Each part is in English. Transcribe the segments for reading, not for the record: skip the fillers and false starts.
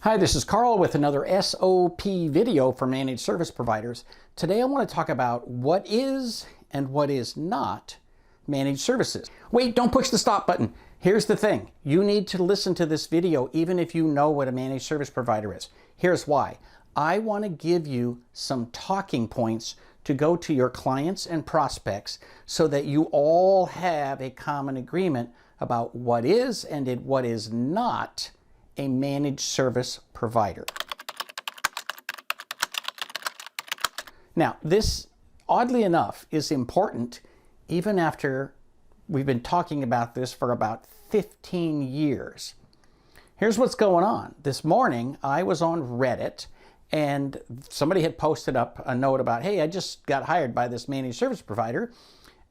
Hi, this is Carl with another SOP video for managed service providers. Today I want to talk about what is and what is not managed services. Wait, don't push the stop button. Here's the thing. You need to listen to this video even if you know what a managed service provider is. Here's why. I want to give you some talking points to go to your clients and prospects so that you all have a common agreement about what is and what is not a managed service provider. Now, this, oddly enough, is important even after we've been talking about this for about 15 years. Here's what's going on. This morning, I was on Reddit and somebody had posted up a note about, hey, I just got hired by this managed service provider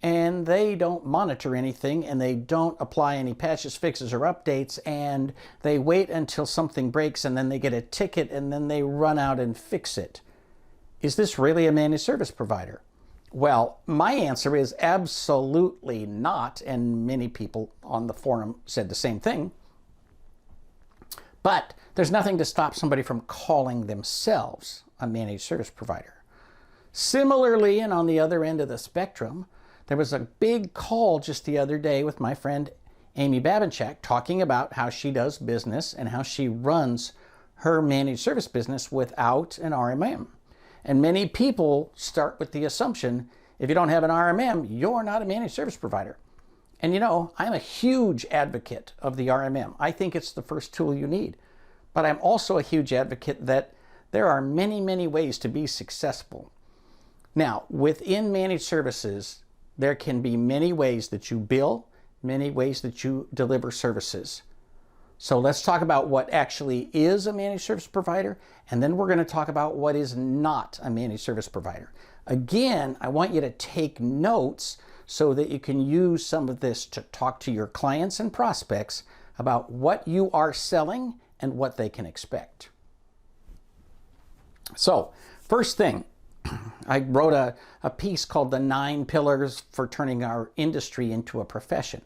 and they don't monitor anything and they don't apply any patches, fixes, or updates, and they wait until something breaks and then they get a ticket and then they run out and fix it. Is this really a managed service provider? Well, my answer is absolutely not, and many people on the forum said the same thing. But there's nothing to stop somebody from calling themselves a managed service provider. Similarly, and on the other end of the spectrum, there was a big call just the other day with my friend Amy Babinchak talking about how she does business and how she runs her managed service business without an RMM. And many people start with the assumption, if you don't have an RMM, you're not a managed service provider. And you know, I'm a huge advocate of the RMM. I think it's the first tool you need. But I'm also a huge advocate that there are many, many ways to be successful. Now, within managed services, there can be many ways that you bill, many ways that you deliver services. So let's talk about what actually is a managed service provider, and then we're going to talk about what is not a managed service provider. Again, I want you to take notes so that you can use some of this to talk to your clients and prospects about what you are selling and what they can expect. So, first thing, I wrote a piece called The 9 Pillars for Turning Our Industry into a Profession.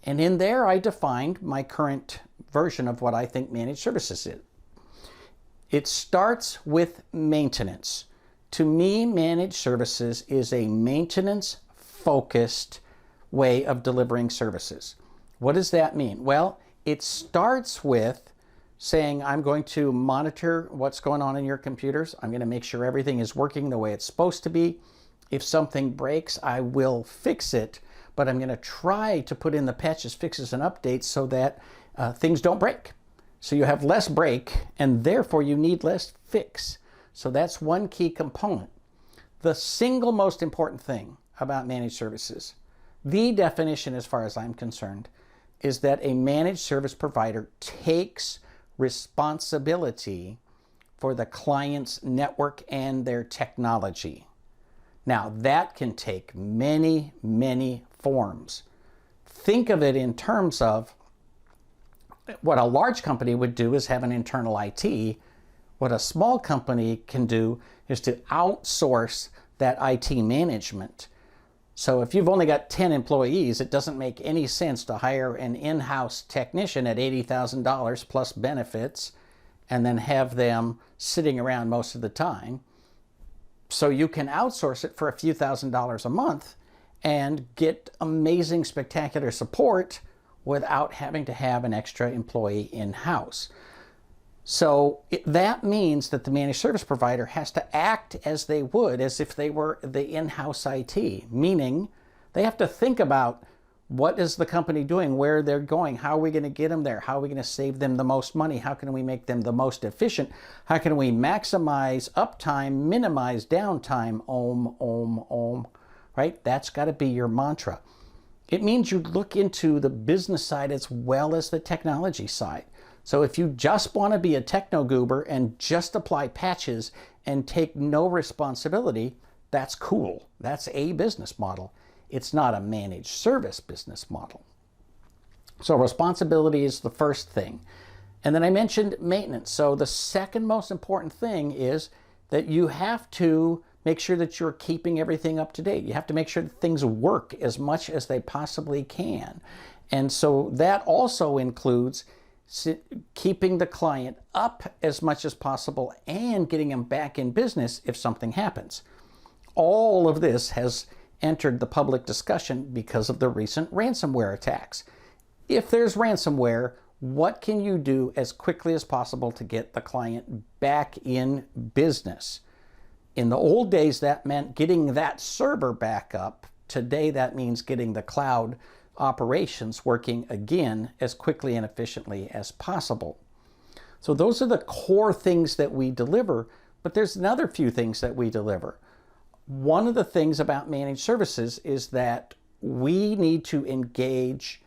And in there, I defined my current version of what I think managed services is. It starts with maintenance. To me, managed services is a maintenance-focused way of delivering services. What does that mean? Well, it starts with saying, I'm going to monitor what's going on in your computers. I'm going to make sure everything is working the way it's supposed to be. If something breaks, I will fix it, but I'm going to try to put in the patches, fixes, and updates so that things don't break. So you have less break, and therefore you need less fix. So that's one key component. The single most important thing about managed services, the definition as far as I'm concerned, is that a managed service provider takes responsibility for the client's network and their technology. Now, that can take many, many forms. Think of it in terms of what a large company would do is have an internal IT. What a small company can do is to outsource that IT management. So if you've only got 10 employees, it doesn't make any sense to hire an in-house technician at $80,000 plus benefits and then have them sitting around most of the time. So you can outsource it for a few $1,000s a month and get amazing, spectacular support without having to have an extra employee in-house. So that means that the managed service provider has to act as they would as if they were the in-house IT, meaning they have to think about what is the company doing, where they're going, how are we going to get them there, how are we going to save them the most money, how can we make them the most efficient, how can we maximize uptime, minimize downtime, right? That's got to be your mantra. It means you look into the business side as well as the technology side. So if you just want to be a techno-goober and just apply patches and take no responsibility, that's cool. That's a business model. It's not a managed service business model. So responsibility is the first thing. And then I mentioned maintenance. So the second most important thing is that you have to make sure that you're keeping everything up to date. You have to make sure that things work as much as they possibly can. And so that also includes keeping the client up as much as possible and getting them back in business if something happens. All of this has entered the public discussion because of the recent ransomware attacks. If there's ransomware, what can you do as quickly as possible to get the client back in business? In the old days, that meant getting that server back up. Today, that means getting the cloud operations working again as quickly and efficiently as possible. So those are the core things that we deliver, but there's another few things that we deliver. One of the things about managed services is that we need to engage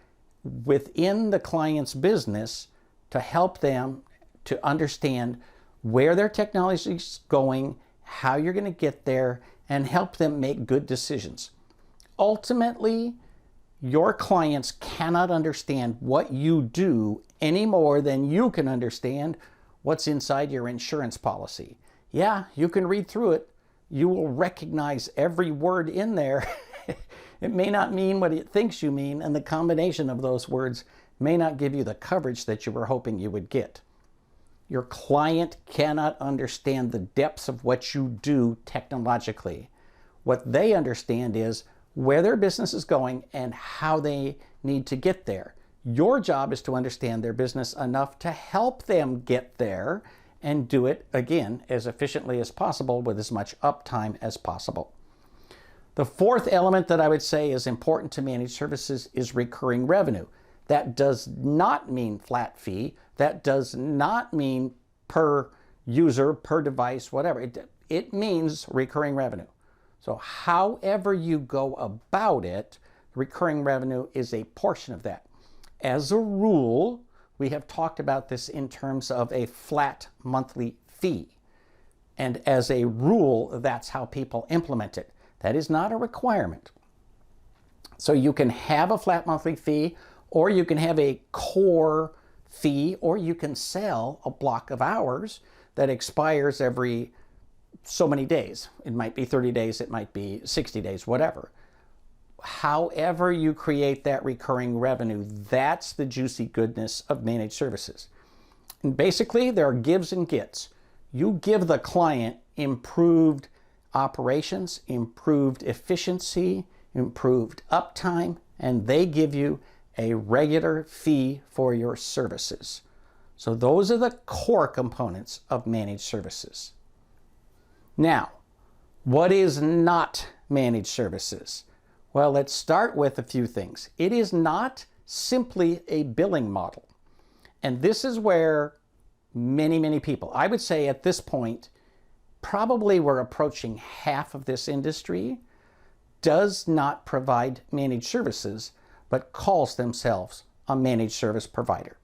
within the client's business to help them to understand where their technology is going, how you're going to get there, and help them make good decisions. Ultimately, your clients cannot understand what you do any more than you can understand what's inside your insurance policy. Yeah, you can read through it. You will recognize every word in there. It may not mean what it thinks you mean, and the combination of those words may not give you the coverage that you were hoping you would get. Your client cannot understand the depths of what you do technologically. What they understand is where their business is going and how they need to get there. Your job is to understand their business enough to help them get there and do it, again, as efficiently as possible with as much uptime as possible. The fourth element that I would say is important to managed services is recurring revenue. That does not mean flat fee. That does not mean per user, per device, whatever. It means recurring revenue. So however you go about it, recurring revenue is a portion of that. As a rule, we have talked about this in terms of a flat monthly fee. And as a rule, that's how people implement it. That is not a requirement. So you can have a flat monthly fee, or you can have a core fee, or you can sell a block of hours that expires every so many days. It might be 30 days, it might be 60 days, whatever. However you create that recurring revenue, that's the juicy goodness of managed services. And basically, there are gives and gets. You give the client improved operations, improved efficiency, improved uptime, and they give you a regular fee for your services. So those are the core components of managed services. Now, what is not managed services? Well, let's start with a few things. It is not simply a billing model. And this is where many people, I would say at this point, probably we're approaching half of this industry, does not provide managed services, but calls themselves a managed service provider.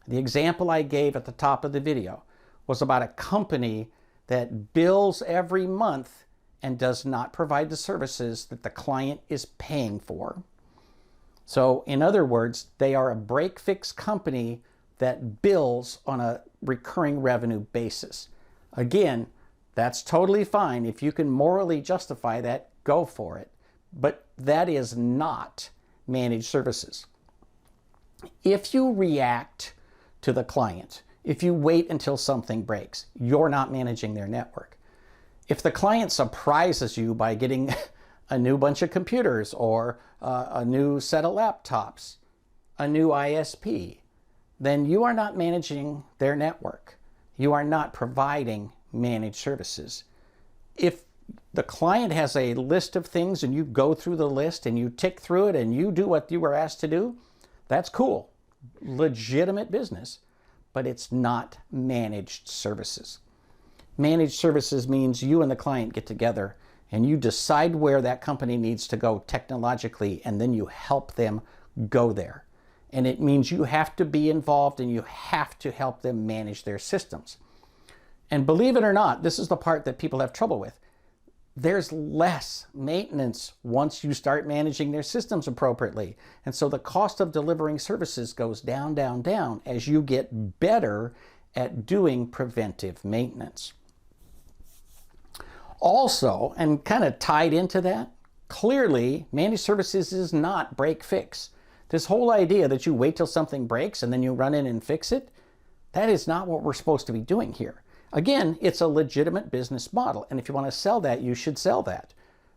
The example I gave at the top of the video was about a company that bills every month and does not provide the services that the client is paying for. So in other words, they are a break-fix company that bills on a recurring revenue basis. Again, that's totally fine. If you can morally justify that, go for it. But that is not managed services. If you react to the client, if you wait until something breaks, you're not managing their network. If the client surprises you by getting a new bunch of computers or a new set of laptops, a new ISP, then you are not managing their network. You are not providing managed services. If the client has a list of things and you go through the list and you tick through it and you do what you were asked to do, that's cool. Legitimate business. But it's not managed services. Managed services means you and the client get together and you decide where that company needs to go technologically, and then you help them go there. And it means you have to be involved and you have to help them manage their systems. And believe it or not, this is the part that people have trouble with. There's less maintenance once you start managing their systems appropriately. And so the cost of delivering services goes down, down, down as you get better at doing preventive maintenance. Also, and kind of tied into that, clearly managed services is not break fix. This whole idea that you wait till something breaks and then you run in and fix it, that is not what we're supposed to be doing here. Again, it's a legitimate business model, and if you want to sell that, you should sell that.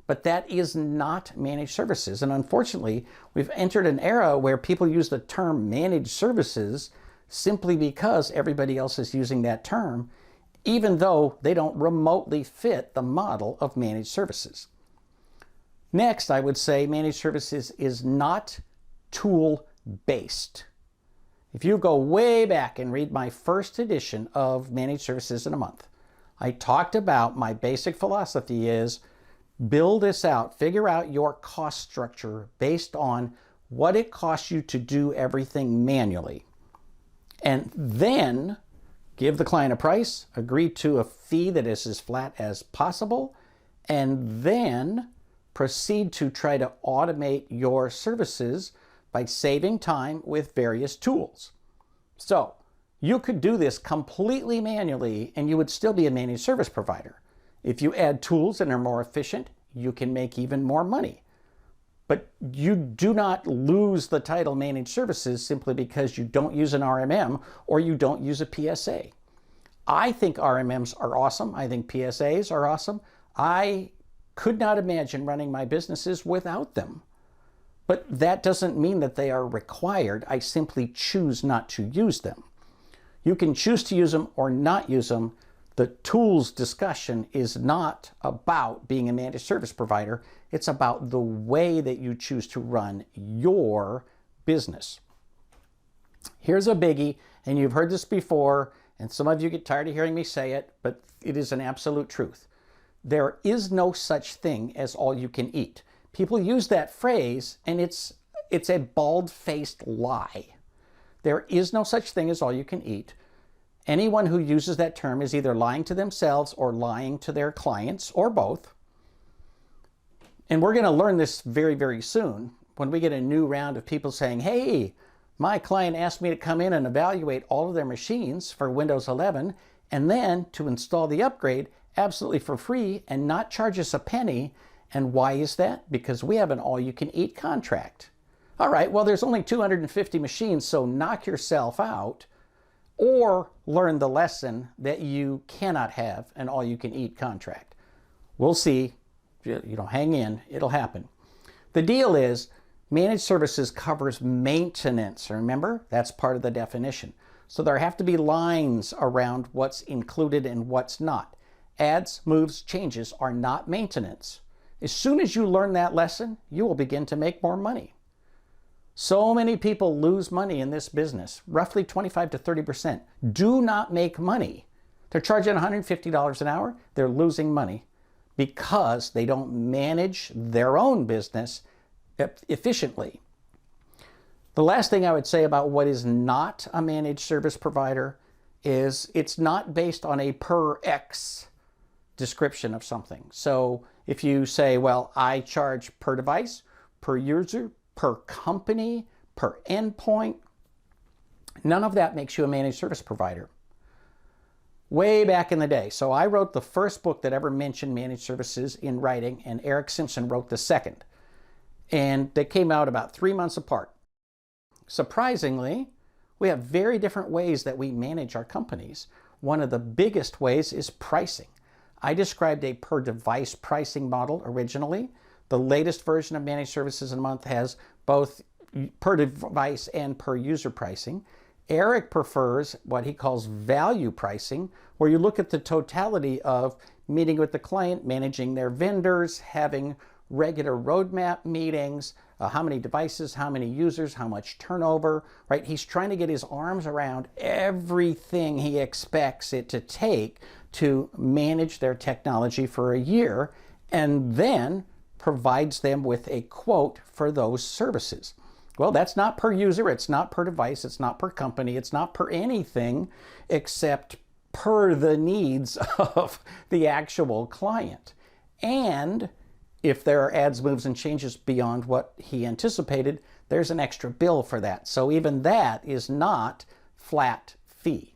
But that is not managed services. And unfortunately, we've entered an era where people use the term managed services simply because everybody else is using that term, even though they don't remotely fit the model of managed services. Next, I would say managed services is not tool-based. If you go way back and read my first edition of Managed Services in a Month, I talked about my basic philosophy is build this out, figure out your cost structure based on what it costs you to do everything manually. And then give the client a price, agree to a fee that is as flat as possible, and then proceed to try to automate your services by saving time with various tools. So you could do this completely manually and you would still be a managed service provider. If you add tools and are more efficient, you can make even more money. But you do not lose the title managed services simply because you don't use an RMM or you don't use a PSA. I think RMMs are awesome. I think PSAs are awesome. I could not imagine running my businesses without them. But that doesn't mean that they are required. I simply choose not to use them. You can choose to use them or not use them. The tools discussion is not about being a managed service provider. It's about the way that you choose to run your business. Here's a biggie, and you've heard this before, and some of you get tired of hearing me say it, but it is an absolute truth. There is no such thing as all you can eat. People use that phrase, and it's a bald-faced lie. There is no such thing as all you can eat. Anyone who uses that term is either lying to themselves or lying to their clients, or both. And we're going to learn this very, very soon when we get a new round of people saying, hey, my client asked me to come in and evaluate all of their machines for Windows 11 and then to install the upgrade absolutely for free and not charge us a penny. And why is that? Because we have an all-you-can-eat contract. All right, well, there's only 250 machines, so knock yourself out or learn the lesson that you cannot have an all-you-can-eat contract. We'll see. Hang in. It'll happen. The deal is managed services covers maintenance. Remember, that's part of the definition. So there have to be lines around what's included and what's not. Adds, moves, changes are not maintenance. As soon as you learn that lesson, you will begin to make more money. So many people lose money in this business. Roughly 25 to 30% do not make money. They're charging $150 an hour. They're losing money because they don't manage their own business efficiently. The last thing I would say about what is not a managed service provider is it's not based on a per X description of something. So if you say, well, I charge per device, per user, per company, per endpoint, none of that makes you a managed service provider. Way back in the day. So I wrote the first book that ever mentioned managed services in writing, and Eric Simpson wrote the second. And they came out about 3 months apart. Surprisingly, we have very different ways that we manage our companies. One of the biggest ways is pricing. I described a per device pricing model originally. The latest version of Managed Services in a Month has both per device and per user pricing. Eric prefers what he calls value pricing, where you look at the totality of meeting with the client, managing their vendors, having regular roadmap meetings, how many devices, how many users, how much turnover, right? He's trying to get his arms around everything he expects it to take to manage their technology for a year, and then provides them with a quote for those services. Well, that's not per user, it's not per device, it's not per company, it's not per anything except per the needs of the actual client. And if there are adds, moves, and changes beyond what he anticipated, there's an extra bill for that. So even that is not flat fee.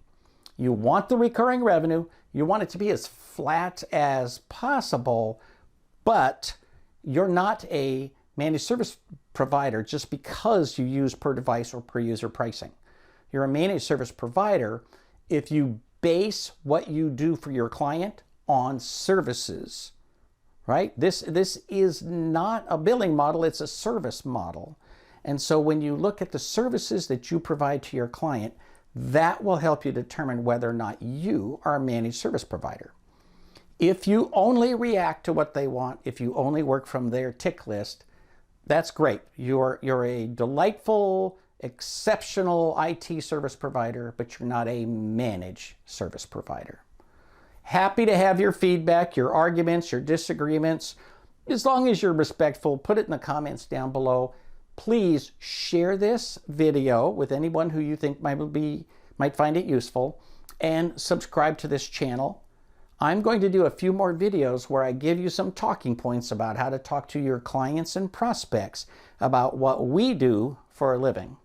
You want the recurring revenue, you want it to be as flat as possible, but you're not a managed service provider just because you use per device or per user pricing. You're a managed service provider if you base what you do for your client on services, right? This is not a billing model, it's a service model. And so when you look at the services that you provide to your client, that will help you determine whether or not you are a managed service provider. If you only react to what they want, if you only work from their tick list, that's great. You're a delightful, exceptional IT service provider, but you're not a managed service provider. Happy to have your feedback, your arguments, your disagreements. As long as you're respectful, put it in the comments down below. Please share this video with anyone who you think might find it useful, and subscribe to this channel. I'm going to do a few more videos where I give you some talking points about how to talk to your clients and prospects about what we do for a living.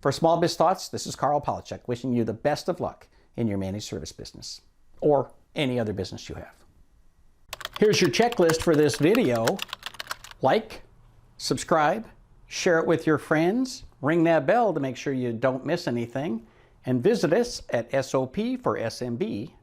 For Small Biz Thoughts, this is Carl Polachek, wishing you the best of luck in your managed service business or any other business you have. Here's your checklist for this video. Like, subscribe, share it with your friends, ring that bell to make sure you don't miss anything, and visit us at sopforsmb.com.